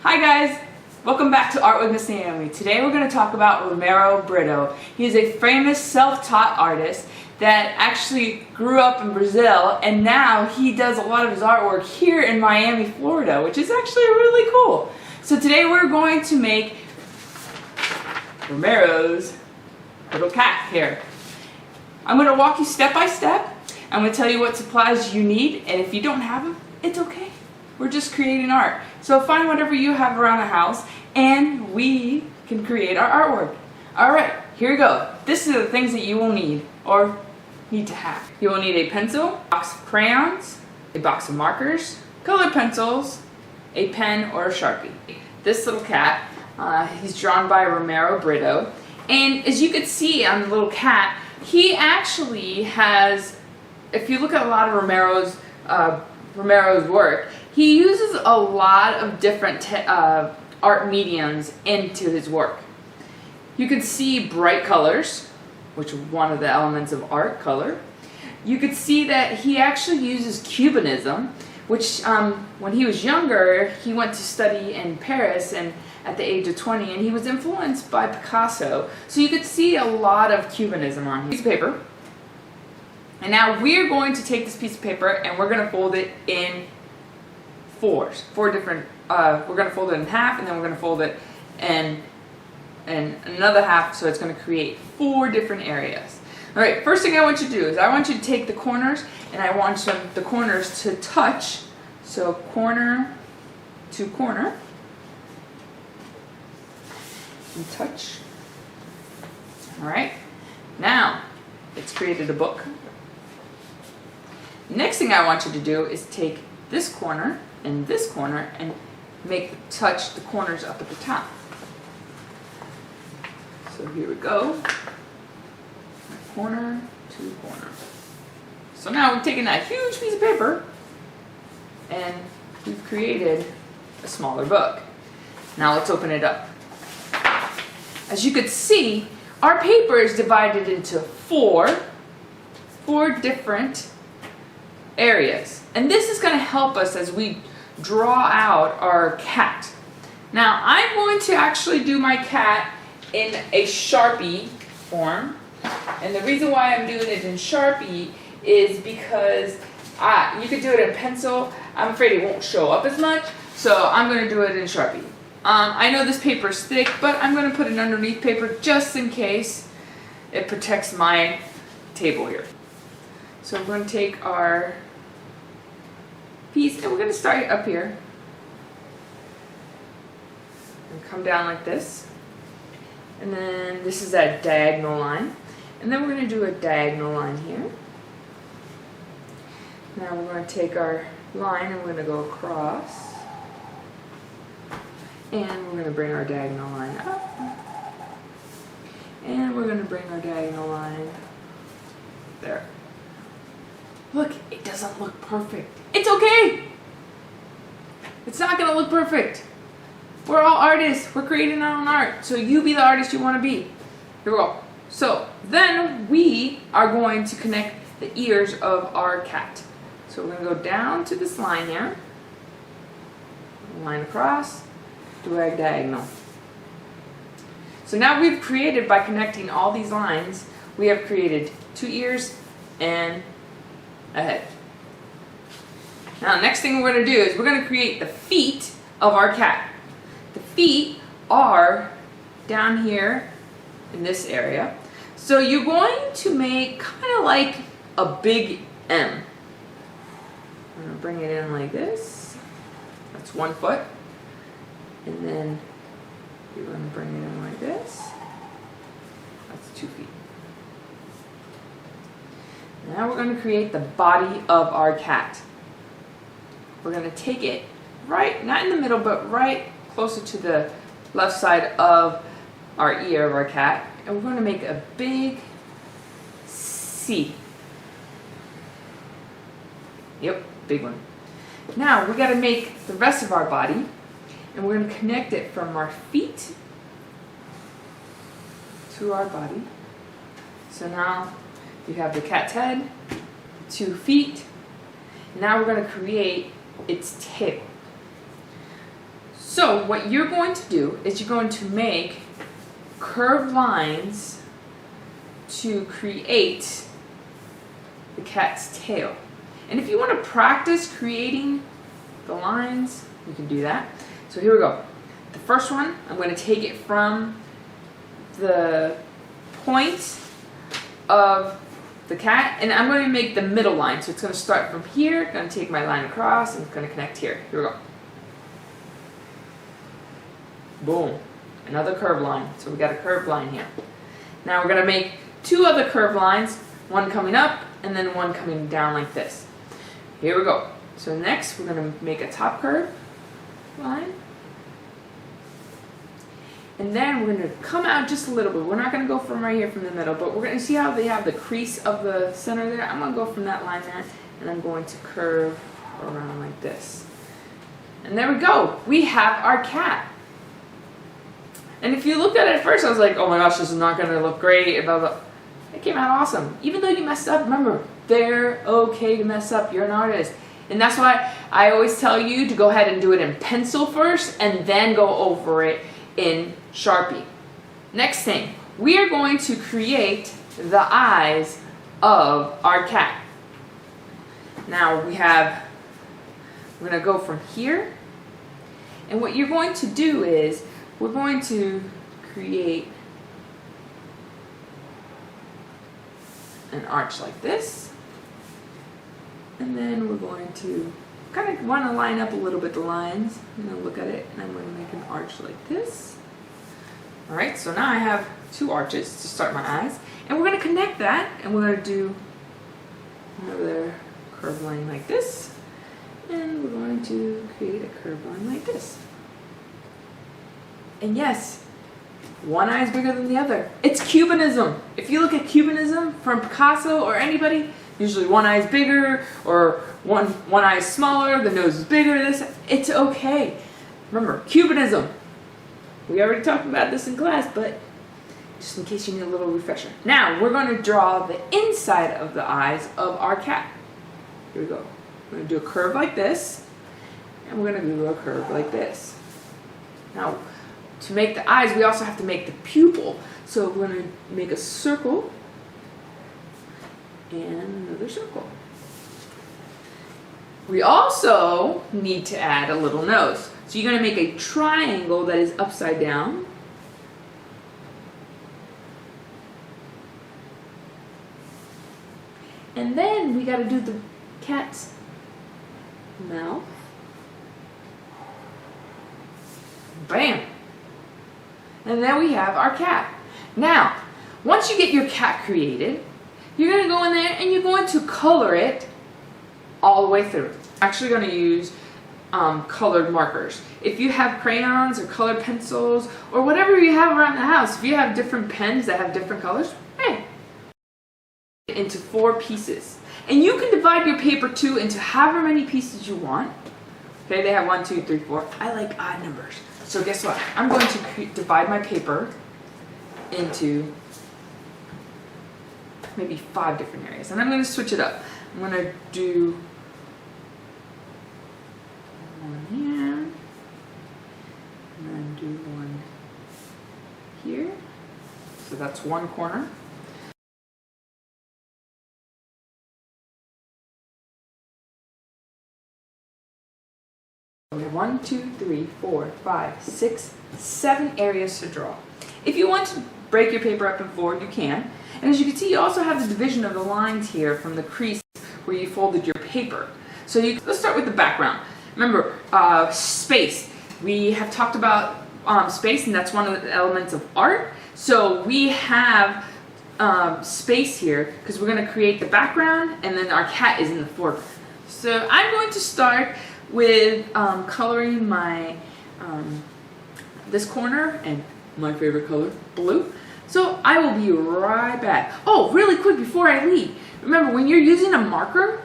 Hi guys! Welcome back to Art with Miss Naomi. Today we're going to talk about Romero Britto. He's a famous self-taught artist that actually grew up in Brazil, and now he does a lot of his artwork here in Miami, Florida, which is actually really cool. So today we're going to make Romero's little cat here. I'm going to walk you step by step. I'm going to tell you what supplies you need, and if you don't have them, it's okay. We're just creating art. So find whatever you have around the house and we can create our artwork. Alright, here we go. This is the things that you will need or need to have. You will need a pencil, a box of crayons, a box of markers, colored pencils, a pen or a Sharpie. This little cat, he's drawn by Romero Britto, and as you can see on the little cat, he actually has, if you look at a lot of Romero's work, he uses a lot of different art mediums into his work. You can see bright colors, which is one of the elements of art, color. You could see that he actually uses Cubanism, which when he was younger, he went to study in Paris and at the age of 20, and he was influenced by Picasso. So you could see a lot of Cubanism on his piece of paper. And now we're going to take this piece of paper and we're going to fold it in four different, we're going to fold it in half, and then we're going to fold it in another half, so it's going to create 4 different areas. Alright, first thing I want you to do is I want you to take the corners, and I want the corners to touch, so corner to corner, and touch. Alright, now it's created a book. Next thing I want you to do is take this corner and this corner and touch the corners up at the top. So here we go, corner to corner. So now we've taken that huge piece of paper and we've created a smaller book. Now let's open it up. As you could see, our paper is divided into four different areas, and this is going to help us as we draw out our cat. Now I'm going to actually do my cat in a Sharpie form, and the reason why I'm doing it in Sharpie is because you could do it in pencil. I'm afraid it won't show up as much, so I'm going to do it in Sharpie. I know this paper is thick, but I'm going to put it underneath paper just in case it protects my table here. So we're going to take our piece and we're going to start up here and come down like this, and then this is that diagonal line, and then we're going to do a diagonal line here. Now we're going to take our line and we're going to go across, and we're going to bring our diagonal line up, and we're going to bring our diagonal line there. Look, it doesn't look perfect. It's okay. It's not going to look perfect. We're all artists. We're creating our own art. So you be the artist you want to be. Here we go. So then we are going to connect the ears of our cat. So we're going to go down to this line here. Line across. Drag diagonal. So now we've created, by connecting all these lines, we have created 2 ears and a head. Now next thing we're going to do is we're going to create the feet of our cat. The feet are down here in this area. So you're going to make kind of like a big M. I'm going to bring it in like this. That's 1 foot. And then you're going to bring it in like this. That's 2 feet. Now we're going to create the body of our cat. We're going to take it right, not in the middle, but right closer to the left side of our ear of our cat. And we're going to make a big C. Yep, big one. Now we got to make the rest of our body, and we're going to connect it from our feet to our body. So now you have the cat's head, 2 feet. Now we're going to create its tail. So what you're going to do is you're going to make curved lines to create the cat's tail. And if you want to practice creating the lines, you can do that. So here we go. The first one, I'm going to take it from the point of the cat, and I'm going to make the middle line. So it's going to start from here, going to take my line across, and it's going to connect here. Here we go. Boom. Another curved line. So we got a curved line here. Now we're going to make two other curved lines, one coming up and then one coming down like this. Here we go. So next we're going to make a top curve line. And then we're going to come out just a little bit. We're not going to go from right here from the middle, but we're going to see how they have the crease of the center there. I'm going to go from that line there, and I'm going to curve around like this. And there we go. We have our cat. And if you looked at it at first, I was like, oh my gosh, this is not going to look great. It came out awesome. Even though you messed up, remember, they're okay to mess up. You're an artist. And that's why I always tell you to go ahead and do it in pencil first and then go over it in Sharpie. Next thing, we are going to create the eyes of our cat. Now we're going to go from here. And what you're going to do is, we're going to create an arch like this, and then we're going to kind of want to line up a little bit the lines. I'm going to look at it, and I'm going to make an arch like this. Alright, so now I have two arches to start my eyes, and we're going to connect that, and we're going to do another curved line like this, and we're going to create a curved line like this. And yes, one eye is bigger than the other. It's Cubanism. If you look at Cubanism from Picasso or anybody, usually one eye is bigger or one eye is smaller, the nose is bigger, it's okay. Remember, Cubanism. We already talked about this in class, but just in case you need a little refresher. Now, we're going to draw the inside of the eyes of our cat. Here we go. We're going to do a curve like this, and we're going to do a curve like this. Now, to make the eyes, we also have to make the pupil. So we're going to make a circle and another circle. We also need to add a little nose. So you're going to make a triangle that is upside down. And then we got to do the cat's mouth. Bam! And then we have our cat. Now, once you get your cat created, you're going to go in there and you're going to color it all the way through. I'm actually going to use colored markers. If you have crayons or colored pencils or whatever you have around the house, if you have different pens that have different colors, hey, into 4 pieces. And you can divide your paper too into however many pieces you want. Okay, they have 1, 2, 3, 4. I like odd numbers. So guess what? I'm going to divide my paper into maybe 5 different areas. And I'm going to switch it up. I'm going to do one here. And then do one here. So that's one corner. We have 1, 2, 3, 4, 5, 6, 7 areas to draw. If you want to break your paper up in 4, you can. And as you can see, you also have the division of the lines here from the crease where you folded your paper. So let's start with the background. Remember, space. We have talked about space, and that's one of the elements of art. So we have space here because we're going to create the background, and then our cat is in the foreground. So I'm going to start with coloring my this corner, and my favorite color, blue. So I will be right back. Oh, really quick before I leave, remember when you're using a marker,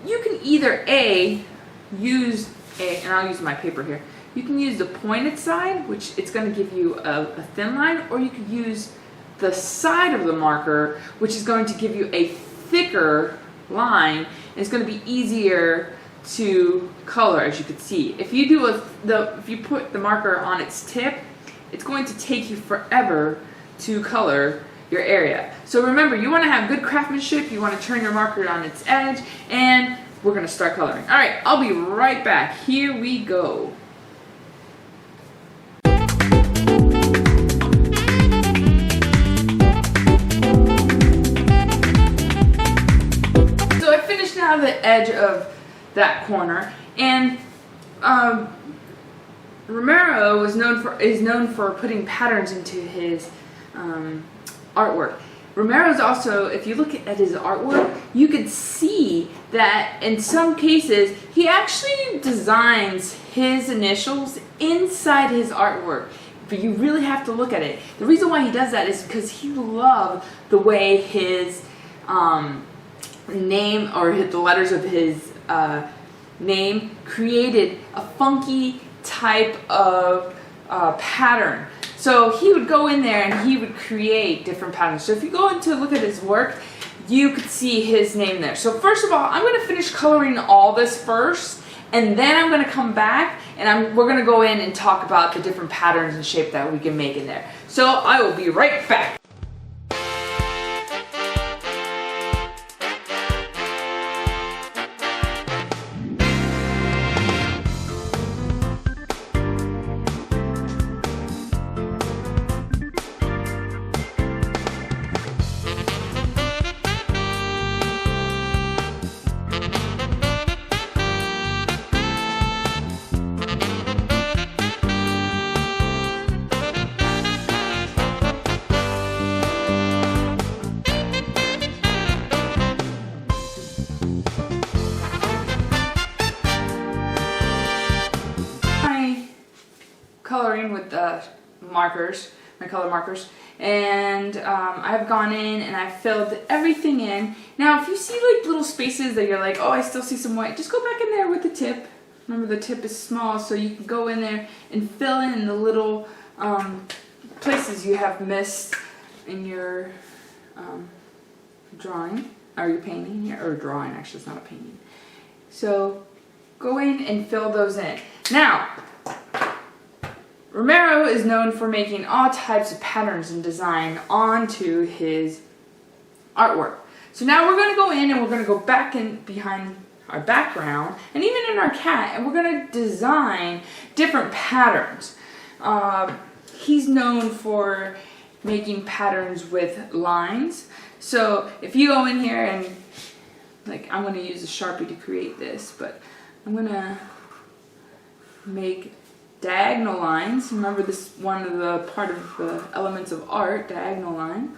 you can either use and I'll use my paper here, you can use the pointed side, which it's going to give you a thin line, or you could use the side of the marker, which is going to give you a thicker line, and it's going to be easier to color, as you can see. If you do if you put the marker on its tip, it's going to take you forever to color your area. So remember, you want to have good craftsmanship, you want to turn your marker on its edge, and we're going to start coloring. All right, I'll be right back. Here we go. So I finished now the edge of that corner, and Romero is known for putting patterns into his artwork. Romero's also, if you look at his artwork, you could see that in some cases he actually designs his initials inside his artwork. But you really have to look at it. The reason why he does that is because he loved the way his name, or the letters of his name, created a funky type of pattern. So he would go in there and he would create different patterns. So if you go in to look at his work, you could see his name there. So first of all, I'm going to finish coloring all this first, and then I'm going to come back and we're going to go in and talk about the different patterns and shape that we can make in there. So I will be right back. Coloring with the markers, my color markers, and I've gone in and I've filled everything in. Now if you see like little spaces that you're like, oh, I still see some white, just go back in there with the tip. Remember, the tip is small, so you can go in there and fill in the little places you have missed in your drawing, or your painting, or drawing. Actually, it's not a painting. So go in and fill those in. Now, Romero is known for making all types of patterns and design onto his artwork. So now we're going to go in and we're going to go back in behind our background and even in our cat, and we're going to design different patterns. He's known for making patterns with lines. So if you go in here and, like, I'm going to use a Sharpie to create this, but I'm going to make diagonal lines. Remember, this is one of the part of the elements of art, diagonal line.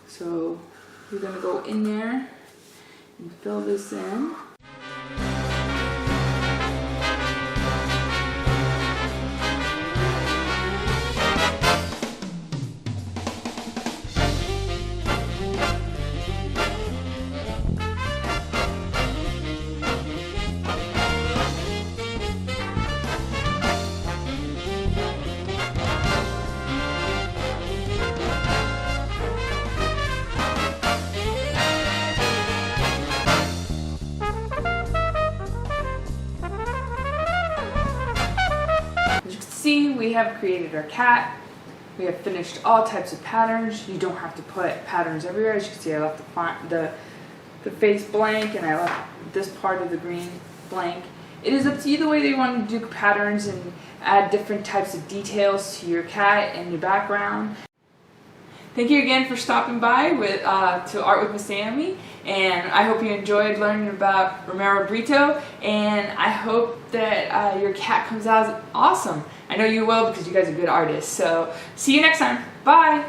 So we're going to go in there and fill this in. See, we have created our cat. We have finished all types of patterns. You don't have to put patterns everywhere. As you can see, I left the face blank, and I left this part of the green blank. It is up to you the way that you want to do patterns and add different types of details to your cat and your background. Thank you again for stopping by to Art with Miss Naomi, and I hope you enjoyed learning about Romero Britto, and I hope that your cat comes out awesome. I know you will, because you guys are good artists. So see you next time. Bye!